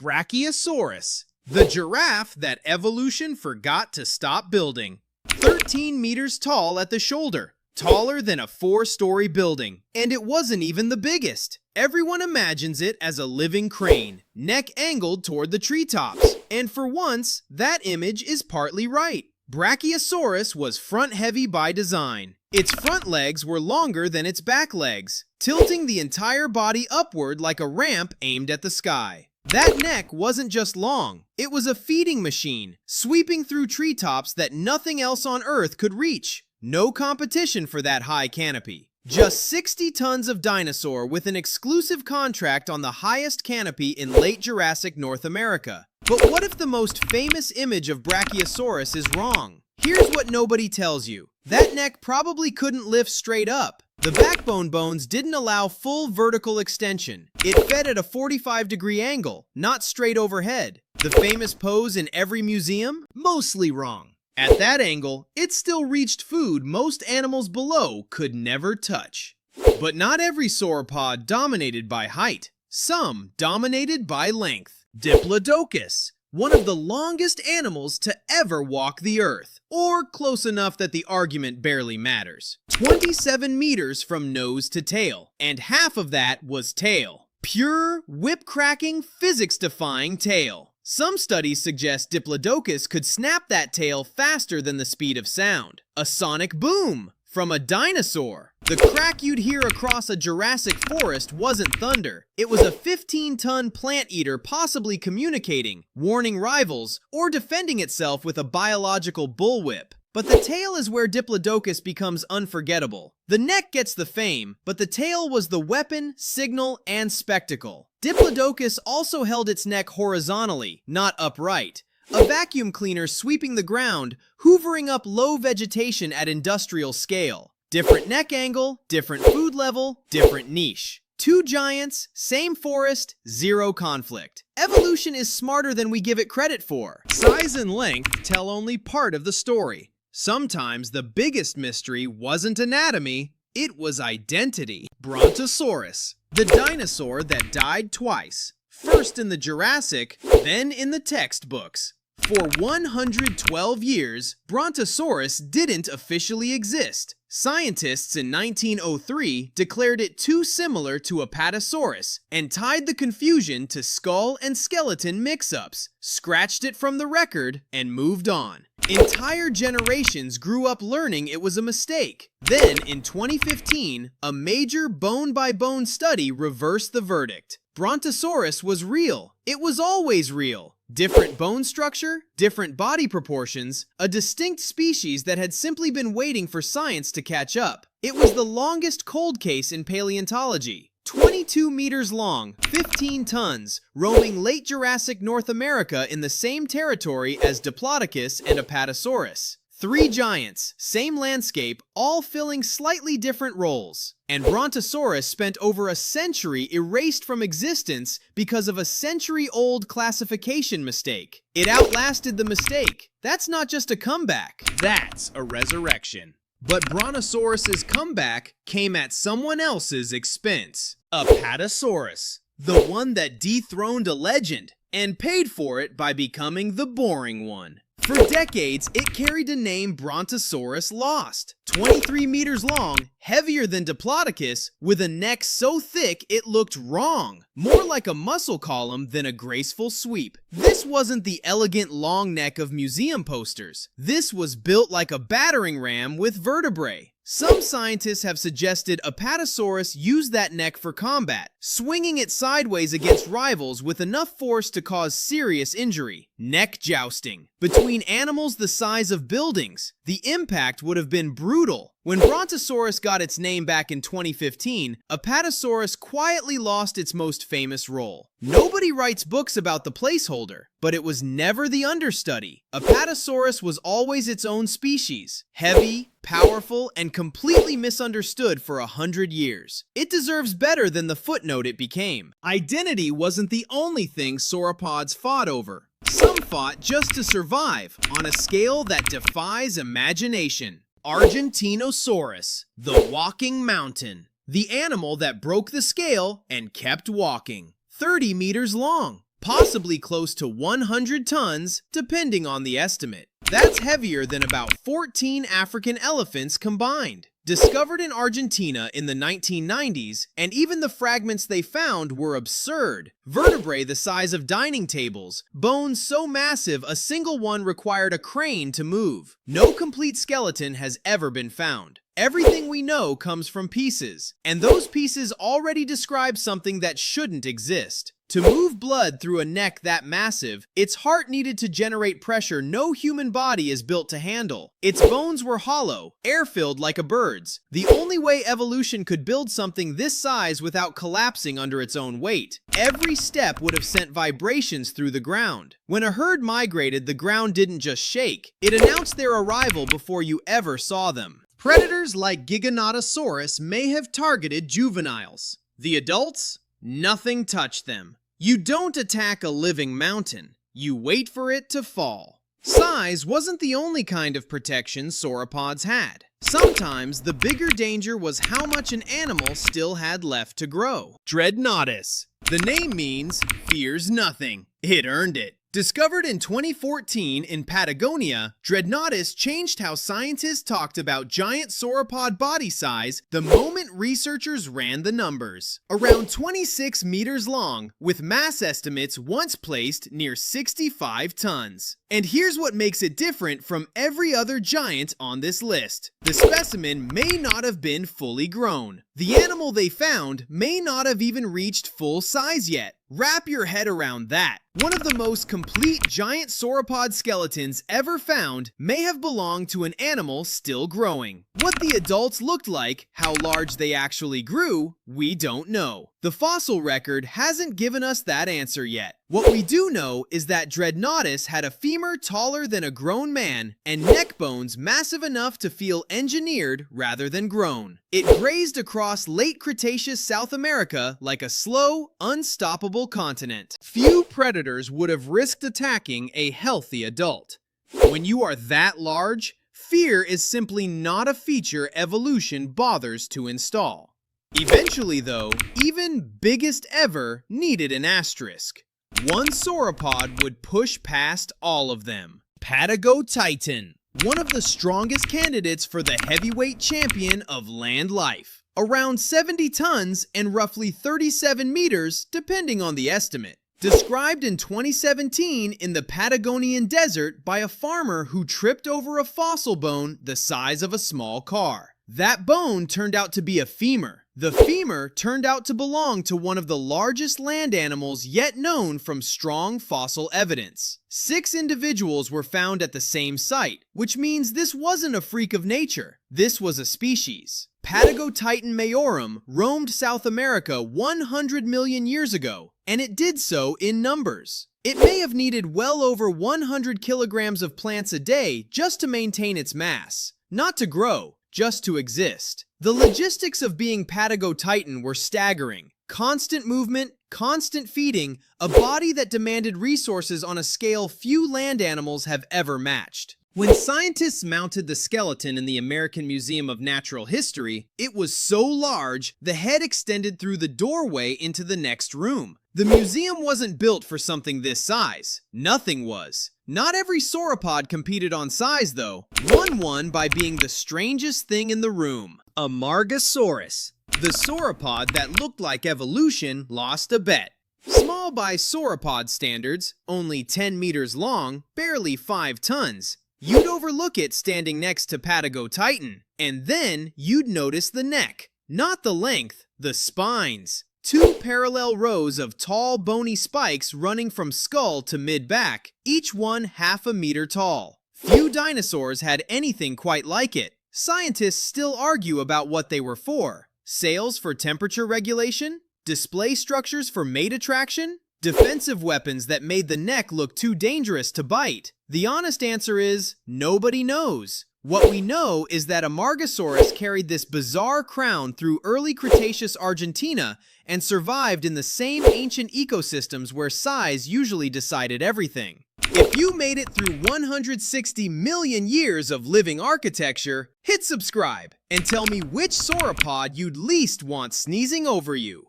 Brachiosaurus, the giraffe that evolution forgot to stop building. 13 meters tall at the shoulder, taller than a 4-story building. And it wasn't even the biggest. Everyone imagines it as a living crane, neck angled toward the treetops. And for once, that image is partly right. Brachiosaurus was front-heavy by design. Its front legs were longer than its back legs, tilting the entire body upward like a ramp aimed at the sky. That neck wasn't just long, it was a feeding machine, sweeping through treetops that nothing else on Earth could reach. No competition for that high canopy. Just 60 tons of dinosaur with an exclusive contract on the highest canopy in late Jurassic North America. But what if the most famous image of Brachiosaurus is wrong? Here's what nobody tells you. That neck probably couldn't lift straight up. The backbone bones didn't allow full vertical extension. It fed at a 45-degree angle, not straight overhead. The famous pose in every museum? Mostly wrong. At that angle, it still reached food most animals below could never touch. But not every sauropod dominated by height. Some dominated by length. Diplodocus, one of the longest animals to ever walk the earth, or close enough that the argument barely matters. 27 meters from nose to tail, and half of that was tail. Pure, whip-cracking, physics-defying tail. Some studies suggest Diplodocus could snap that tail faster than the speed of sound. A sonic boom from a dinosaur. The crack you'd hear across a Jurassic forest wasn't thunder. It was a 15-ton plant eater possibly communicating, warning rivals, or defending itself with a biological bullwhip. But the tail is where Diplodocus becomes unforgettable. The neck gets the fame, but the tail was the weapon, signal, and spectacle. Diplodocus also held its neck horizontally, not upright. A vacuum cleaner sweeping the ground, hoovering up low vegetation at industrial scale. Different neck angle, different food level, different niche. Two giants, same forest, zero conflict. Evolution is smarter than we give it credit for. Size and length tell only part of the story. Sometimes the biggest mystery wasn't anatomy, it was identity. Brontosaurus, the dinosaur that died twice. First in the Jurassic, then in the textbooks. For 112 years, Brontosaurus didn't officially exist. Scientists in 1903 declared it too similar to Apatosaurus and tied the confusion to skull and skeleton mix-ups, scratched it from the record, and moved on. Entire generations grew up learning it was a mistake. Then, in 2015, a major bone-by-bone study reversed the verdict. Brontosaurus was real. It was always real. Different bone structure, different body proportions, a distinct species that had simply been waiting for science to catch up. It was the longest cold case in paleontology. 22 meters long, 15 tons, roaming late Jurassic North America in the same territory as Diplodocus and Apatosaurus. Three giants, same landscape, all filling slightly different roles. And Brontosaurus spent over a century erased from existence because of a century-old classification mistake. It outlasted the mistake. That's not just a comeback. That's a resurrection. But Brontosaurus's comeback came at someone else's expense. Apatosaurus, the one that dethroned a legend and paid for it by becoming the boring one. For decades, it carried a name Brontosaurus lost. 23 meters long, heavier than Diplodocus, with a neck so thick it looked wrong. More like a muscle column than a graceful sweep. This wasn't the elegant long neck of museum posters. This was built like a battering ram with vertebrae. Some scientists have suggested Apatosaurus used that neck for combat, swinging it sideways against rivals with enough force to cause serious injury. Neck jousting. Between animals the size of buildings, the impact would have been brutal. When Brontosaurus got its name back in 2015, Apatosaurus quietly lost its most famous role. Nobody writes books about the placeholder, but it was never the understudy. Apatosaurus was always its own species. Heavy, powerful, and completely misunderstood for 100 years. It deserves better than the footnote it became. Identity wasn't the only thing sauropods fought over. Some fought just to survive, on a scale that defies imagination. Argentinosaurus, the walking mountain. The animal that broke the scale and kept walking. 30 meters long, possibly close to 100 tons, depending on the estimate. That's heavier than about 14 African elephants combined. Discovered in Argentina in the 1990s, and even the fragments they found were absurd. Vertebrae the size of dining tables, bones so massive a single one required a crane to move. No complete skeleton has ever been found. Everything we know comes from pieces, and those pieces already describe something that shouldn't exist. To move blood through a neck that massive, its heart needed to generate pressure no human body is built to handle. Its bones were hollow, air-filled like a bird's. The only way evolution could build something this size without collapsing under its own weight. Every step would have sent vibrations through the ground. When a herd migrated, the ground didn't just shake. It announced their arrival before you ever saw them. Predators like Giganotosaurus may have targeted juveniles. The adults? Nothing touched them. You don't attack a living mountain. You wait for it to fall. Size wasn't the only kind of protection sauropods had. Sometimes the bigger danger was how much an animal still had left to grow. Dreadnoughtus. The name means fears nothing. It earned it. Discovered in 2014 in Patagonia, Dreadnoughtus changed how scientists talked about giant sauropod body size the moment researchers ran the numbers. Around 26 meters long, with mass estimates once placed near 65 tons. And here's what makes it different from every other giant on this list. The specimen may not have been fully grown. The animal they found may not have even reached full size yet. Wrap your head around that. One of the most complete giant sauropod skeletons ever found may have belonged to an animal still growing. What the adults looked like, how large they actually grew, we don't know. The fossil record hasn't given us that answer yet. What we do know is that Dreadnoughtus had a femur taller than a grown man and neck bones massive enough to feel engineered rather than grown. It grazed across late Cretaceous South America like a slow, unstoppable continent. Few predators would have risked attacking a healthy adult. When you are that large, fear is simply not a feature evolution bothers to install. Eventually, though, even biggest ever needed an asterisk. One sauropod would push past all of them. Patagotitan, one of the strongest candidates for the heavyweight champion of land life. Around 70 tons and roughly 37 meters, depending on the estimate. Described in 2017 in the Patagonian desert by a farmer who tripped over a fossil bone the size of a small car. That bone turned out to be a femur. The femur turned out to belong to one of the largest land animals yet known from strong fossil evidence. 6 individuals were found at the same site, which means this wasn't a freak of nature. This was a species. Patagotitan majorum roamed South America 100 million years ago, and it did so in numbers. It may have needed well over 100 kilograms of plants a day just to maintain its mass. Not to grow, just to exist. The logistics of being Patagotitan were staggering. Constant movement, constant feeding, a body that demanded resources on a scale few land animals have ever matched. When scientists mounted the skeleton in the American Museum of Natural History, it was so large, the head extended through the doorway into the next room. The museum wasn't built for something this size. Nothing was. Not every sauropod competed on size, though. One won by being the strangest thing in the room. Amargasaurus. The sauropod that looked like evolution lost a bet. Small by sauropod standards, only 10 meters long, barely 5 tons. You'd overlook it standing next to Patagotitan, and then you'd notice the neck. Not the length, the spines. 2 parallel rows of tall, bony spikes running from skull to mid-back, each one half a meter tall. Few dinosaurs had anything quite like it. Scientists still argue about what they were for. Sails for temperature regulation? Display structures for mate attraction? Defensive weapons that made the neck look too dangerous to bite? The honest answer is, nobody knows. What we know is that Amargasaurus carried this bizarre crown through early Cretaceous Argentina and survived in the same ancient ecosystems where size usually decided everything. If you made it through 160 million years of living architecture, hit subscribe and tell me which sauropod you'd least want sneezing over you.